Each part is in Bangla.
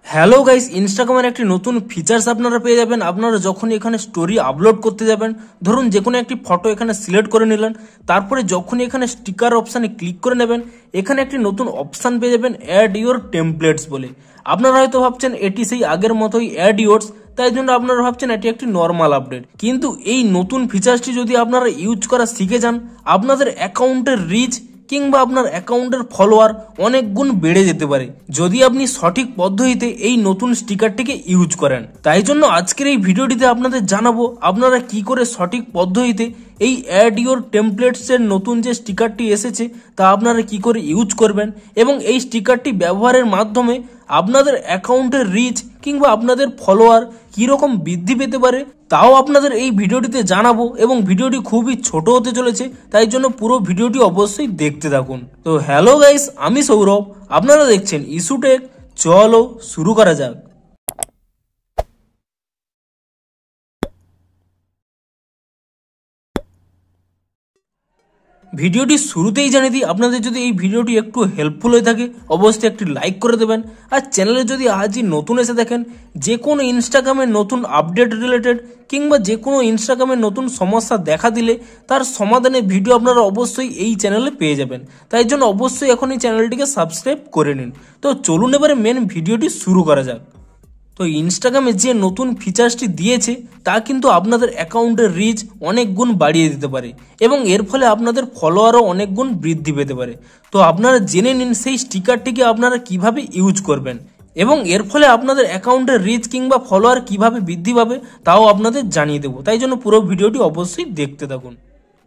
হ্যালো গাইস, ইনস্টাগ্রামের একটি নতুন ফিচার্স আপনারা পেয়ে যাবেন। আপনারা যখন এখানে স্টোরি আপলোড করতে যাবেন, ধরুন যে কোনো একটি ফটো এখানে সিলেক্ট করে নিলেন, তারপরে যখনই এখানে স্টিকার অপশানে ক্লিক করে নেবেন, এখানে একটি নতুন অপশান পেয়ে যাবেন অ্যাড ইওর টেমপ্লেটস বলে। আপনারা হয়তো ভাবছেন এটি সেই আগের মতোই অ্যাড ইওরস, তাই জন্য আপনারা ভাবছেন এটি একটি নর্মাল আপডেট। কিন্তু এই নতুন ফিচার্সটি যদি আপনারা ইউজ করা শিখে যান, আপনাদের অ্যাকাউন্টের রিচ কিংবা আপনার অ্যাকাউন্টের ফলোয়ার অনেক গুণ বেড়ে যেতে পারে যদি আপনি সঠিক পদ্ধতিতে এই নতুন স্টিকারটিকে ইউজ করেন। তাই জন্য আজকের এই ভিডিওটিতে আপনাদের জানাবো আপনারা কি করে সঠিক পদ্ধতিতে এই অ্যাড ইওর টেমপ্লেটস এর নতুন যে স্টিকারটি এসেছে তা আপনারা কি করে ইউজ করবেন এবং এই স্টিকারটি ব্যবহারের মাধ্যমে আপনাদের অ্যাকাউন্টের রিচ কিংবা আপনাদের ফলোয়ার কিরকম বৃদ্ধি পেতে পারে তাও আপনাদের এই ভিডিওটিতে জানাবো। এবং ভিডিওটি খুবই ছোট হতে চলেছে, তাই জন্য পুরো ভিডিওটি অবশ্যই দেখতে থাকুন। তো হ্যালো গাইস, আমি সৌরভ, আপনারা দেখছেন ইস্যুটেক। চলো শুরু করা যাক। ভিডিওটি শুরুতেই জানিয়ে দিই, আপনাদের যদি এই ভিডিওটি একটু হেল্পফুল হয়ে থাকে অবশ্যই একটি লাইক করে দেবেন। আর চ্যানেলে যদি আজই নতুন এসে দেখেন, যে কোনো ইনস্টাগ্রামের নতুন আপডেট রিলেটেড কিংবা যে কোনো ইনস্টাগ্রামের নতুন সমস্যা দেখা দিলে তার সমাধানের ভিডিও আপনারা অবশ্যই এই চ্যানেলে পেয়ে যাবেন। তাই জন্য অবশ্যই এখন এই চ্যানেলটিকে সাবস্ক্রাইব করে নিন। তো চলুন এবারে মেন ভিডিওটি শুরু করা যাক। তো ইনস্টাগ্রামে যে নতুন ফিচার্সটি দিয়েছে তা কিন্তু আপনাদের অ্যাকাউন্টের রিচ অনেক গুণ বাড়িয়ে দিতে পারে এবং এর ফলে আপনাদের ফলোয়ারও অনেক গুণ বৃদ্ধি পেতে পারে। তো আপনারা জেনে নিন সেই স্টিকারটিকে আপনারা কিভাবে ইউজ করবেন এবং এর ফলে আপনাদের অ্যাকাউন্টের রিচ কিংবা ফলোয়ার কিভাবে বৃদ্ধি পাবে তাও আপনাদের জানিয়ে দেবো। তাই জন্য পুরো ভিডিওটি অবশ্যই দেখতে থাকুন।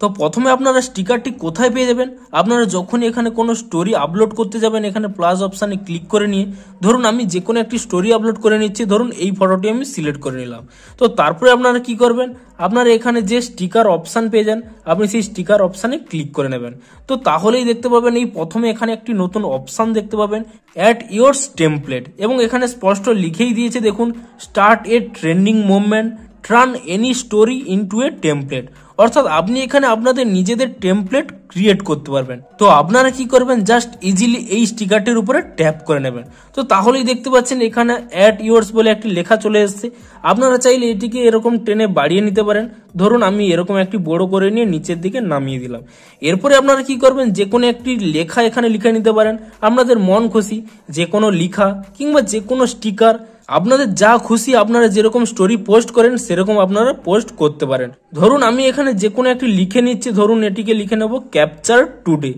তো প্রথমে আপনারা স্টিকারটি কোথায় পেয়ে যাবেন, আপনারা যখনই এখানে কোনো স্টোরি আপলোড করতে যাবেন এখানে প্লাস অপশানে ক্লিক করে নিয়ে, ধরুন আমি যে কোনো একটি স্টোরি আপলোড করে নিচ্ছি, ধরুন এই ফটোটি আমি সিলেক্ট করে নিলাম। তো তারপরে আপনারা কি করবেন, আপনারা এখানে যে স্টিকার অপশান পেয়ে যান আপনি সেই স্টিকার অপশানে ক্লিক করে নেবেন। তো তাহলেই দেখতে পাবেন এই প্রথমে এখানে একটি নতুন অপশান দেখতে পাবেন অ্যাড ইওরস টেমপ্লেট এবং এখানে স্পষ্ট লিখেই দিয়েছে, দেখুন start A trending movement, turn any story into a template. অর্থাৎ আপনি এখানে আপনাদের নিজেদের টেমপ্লেট ক্রিয়েট করতে পারবেন। তো আপনারা কি করবেন, জাস্ট ইজিলি এই স্টিকারটির উপরে ট্যাপ করে নেবেন। তো তাহলেই দেখতে পাচ্ছেন এখানে অ্যাড ইওরস বলে একটি লেখা চলে এসেছে। আপনারা চাইলে এটিকে এরকম টেনে বাড়িয়ে নিতে পারেন। ধরুন আমি এরকম একটি বড় করে নিয়ে নিচের দিকে নামিয়ে দিলাম। এরপরে আপনারা কি করবেন, যে কোনো একটি লেখা এখানে লিখে নিতে পারেন আপনাদের মন খুশি, যে কোনো লেখা কিংবা যে কোনো স্টিকার, আপনাদের যা খুশি আপনারা যেরকম স্টোরি পোস্ট করেন সেরকম আপনারা পোস্ট করতে পারেন। ধরুন আমি এখানে যে কোনো একটি লিখে নিচ্ছি, ধরুন এটিকে লিখে নেব ক্যাপচার টুডে।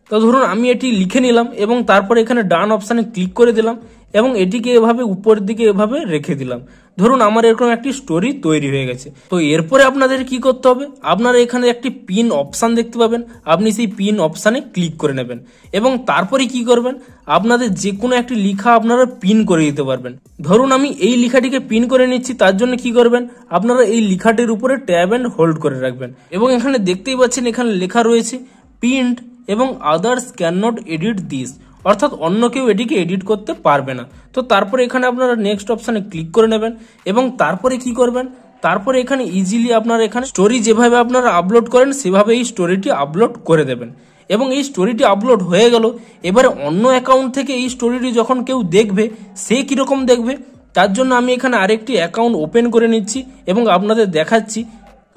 তো ধরুন আমি এটি লিখে নিলাম এবং তারপরে এখানে ডান অপশানে ক্লিক করে দিলাম এবং এটিকে এভাবে উপরের দিকে এভাবে রেখে দিলাম। ধরুন আমার এরকম একটি স্টোরি তৈরি হয়ে গেছে। তো এরপরে আপনাদের কি করতে হবে, আপনারা এখানে একটি পিন অপশান দেখতে পাবেন, আপনি সেই পিন অপশানে ক্লিক করে নেবেন এবং তারপরে কি করবেন, আপনাদের যে কোনো একটি লেখা আপনারা পিন করে দিতে পারবেন। ধরুন আমি এই লেখাটিকে পিন করে নিচ্ছি, তার জন্য কি করবেন, আপনারা এই লেখাটির উপরে ট্যাব অ্যান্ড হোল্ড করে রাখবেন এবং এখানে দেখতেই পাচ্ছেন এখানে লেখা রয়েছে পিন্ড এবং others can not edit this, অর্থাৎ অন্য কেউ এটিকে এডিট করতে পারবে না। তো তারপরে এখানে আপনারা নেক্সট অপশানে ক্লিক করে নেবেন এবং তারপরে কি করবেন, তারপরে এখানে ইজিলি আপনারা এখানে স্টোরি যেভাবে আপনারা আপলোড করেন সেভাবে এই স্টোরিটি আপলোড করে দেবেন এবং এই স্টোরিটি আপলোড হয়ে গেল। এবারে অন্য অ্যাকাউন্ট থেকে এই স্টোরিটি যখন কেউ দেখবে সে কীরকম দেখবে, তার জন্য আমি এখানে আরেকটি অ্যাকাউন্ট ওপেন করে নিচ্ছি এবং আপনাদের দেখাচ্ছি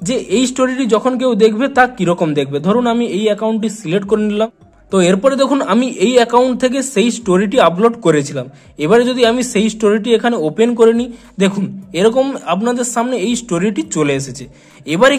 যে এই স্টোরিটি যখন কেউ দেখবে তা কিরকম দেখবে। ধরুন আমি এই অ্যাকাউন্টটি সিলেক্ট করে নিলাম। তো এরপরে দেখুন আমি এই অ্যাকাউন্ট থেকে সেই স্টোরিটি আপলোড করেছিলাম। এবারে যদি আমি সেই স্টোরিটি এখানে ওপেন করে নিই, দেখুন এরকম আপনাদের সামনে এই স্টোরিটি চলে এসেছে। এবারে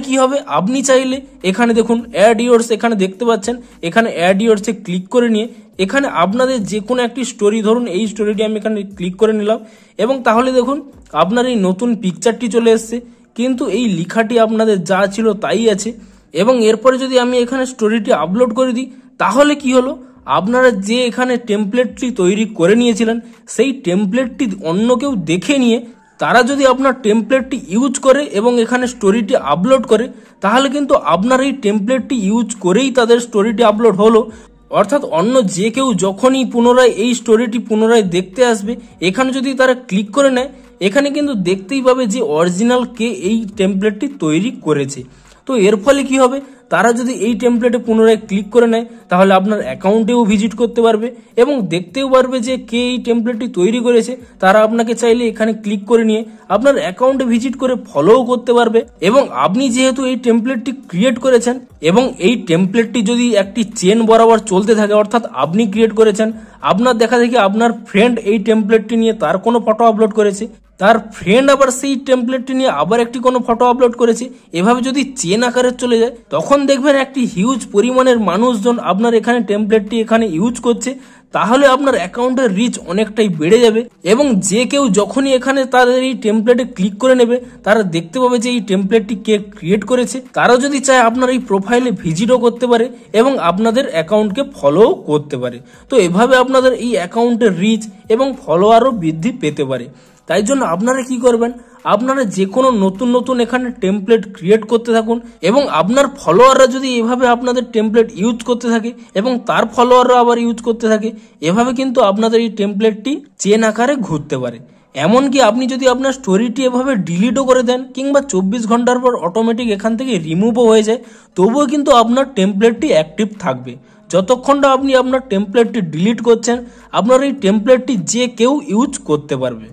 কি হবে, আপনি চাইলে এখানে দেখুন অ্যাড ইওরস এখানে দেখতে পাচ্ছেন, এখানে অ্যাড ইওরসে ক্লিক করে নিয়ে এখানে আপনাদের যে কোনো একটি স্টোরি, ধরুন এই স্টোরিটি আমি এখানে ক্লিক করে নিলাম এবং তাহলে দেখুন আপনার এই নতুন পিকচারটি চলে এসছে, কিন্তু এই লেখাটি আপনাদের যা ছিল তাই আছে। এবং এরপরে যদি আমি এখানে স্টোরিটি আপলোড করে দিই তাহলে কি হলো, আপনারা যে এখানে টেমপ্লেটটি তৈরি করে নিয়েছিলেন সেই টেমপ্লেটটি অন্য কেউ দেখে নিয়ে তারা যদি আপনার টেমপ্লেটটি ইউজ করে এবং এখানে স্টোরিটি আপলোড করে, তাহলে কিন্তু আপনার এই টেমপ্লেটটি ইউজ করেই তাদের স্টোরিটি আপলোড হলো। অর্থাৎ অন্য যে কেউ যখনই পুনরায় এই স্টোরিটি পুনরায় দেখতে আসবে, এখানে যদি তারা ক্লিক করে নেয় এখানে কিন্তু দেখতেই পাবে যে অরিজিনাল কে এই টেমপ্লেটটি তৈরি করেছে। তো এর ফলে কি হবে, তারা যদি এই টেমপ্লেটে পুনরায় ক্লিক করে নেয় তাহলে আপনার অ্যাকাউন্টেও ভিজিট করতে পারবে এবং দেখতেও পারবে যে কে এই টেমপ্লেটটি তৈরি করেছে। তারা আপনাকে চাইলে এখানে ক্লিক করে নিয়ে আপনার অ্যাকাউন্টে ভিজিট করে ফলোও করতে পারবে। এবং আপনি যেহেতু এই টেমপ্লেটটি ক্রিয়েট করেছেন এবং এই টেমপ্লেটটি যদি একটি চেন বরাবর চলতে থাকে, অর্থাৎ আপনি ক্রিয়েট করেছেন, আপনার দেখা দেখি আপনার ফ্রেন্ড এই টেমপ্লেটটি নিয়ে তার কোনো ফটো আপলোড করেছে, তার ফ্রেন্ড আবার সেই টেমপ্লেটটি নিয়ে আবার একটি কোনো ফটো আপলোড করেছে, এভাবে যদি চেন আকারে চলে যায় তখন দেখবেন একটি হিউজ পরিমাণের মানুষজন আপনার এখানে টেমপ্লেটটি এখানে ইউজ করছে। তাহলে আপনার অ্যাকাউন্টের রিচ অনেকটাই বেড়ে যাবে এবং যে কেউ যখনই এখানে তাদের এই টেমপ্লেটে ক্লিক করে নেবে তারা দেখতে পাবে যে এই টেমপ্লেটটি কে ক্রিয়েট করেছে। তারা যদি চায় আপনার এই প্রোফাইলে ভিজিটও করতে পারে এবং আপনাদের অ্যাকাউন্টকে ফলোও করতে পারে। তো এভাবে আপনাদের এই অ্যাকাউন্টের রিচ এবং ফলোয়ারও বৃদ্ধি পেতে পারে। তাই জন্য আপনারা কি করবেন, আপনারা যে কোনো নতুন নতুন এখানে টেমপ্লেট ক্রিয়েট করতে থাকুন এবং আপনার ফলোয়াররা যদি এভাবে আপনাদের টেমপ্লেট ইউজ করতে থাকে এবং তার ফলোয়াররা আবার ইউজ করতে থাকে, এভাবে কিন্তু আপনাদের এই টেমপ্লেটটি চেন আকারে ঘুরতে পারে। এমনকি আপনি যদি আপনার স্টোরিটি এভাবে ডিলিটও করে দেন কিংবা 24 ঘন্টার পর অটোমেটিক এখান থেকে রিমুভও হয়ে যায়, তবুও কিন্তু আপনার টেমপ্লেটটি অ্যাক্টিভ থাকবে। যতক্ষণ না আপনি আপনার টেমপ্লেটটি ডিলিট করছেন, আপনার এই টেমপ্লেটটি যে কেউ ইউজ করতে পারবে।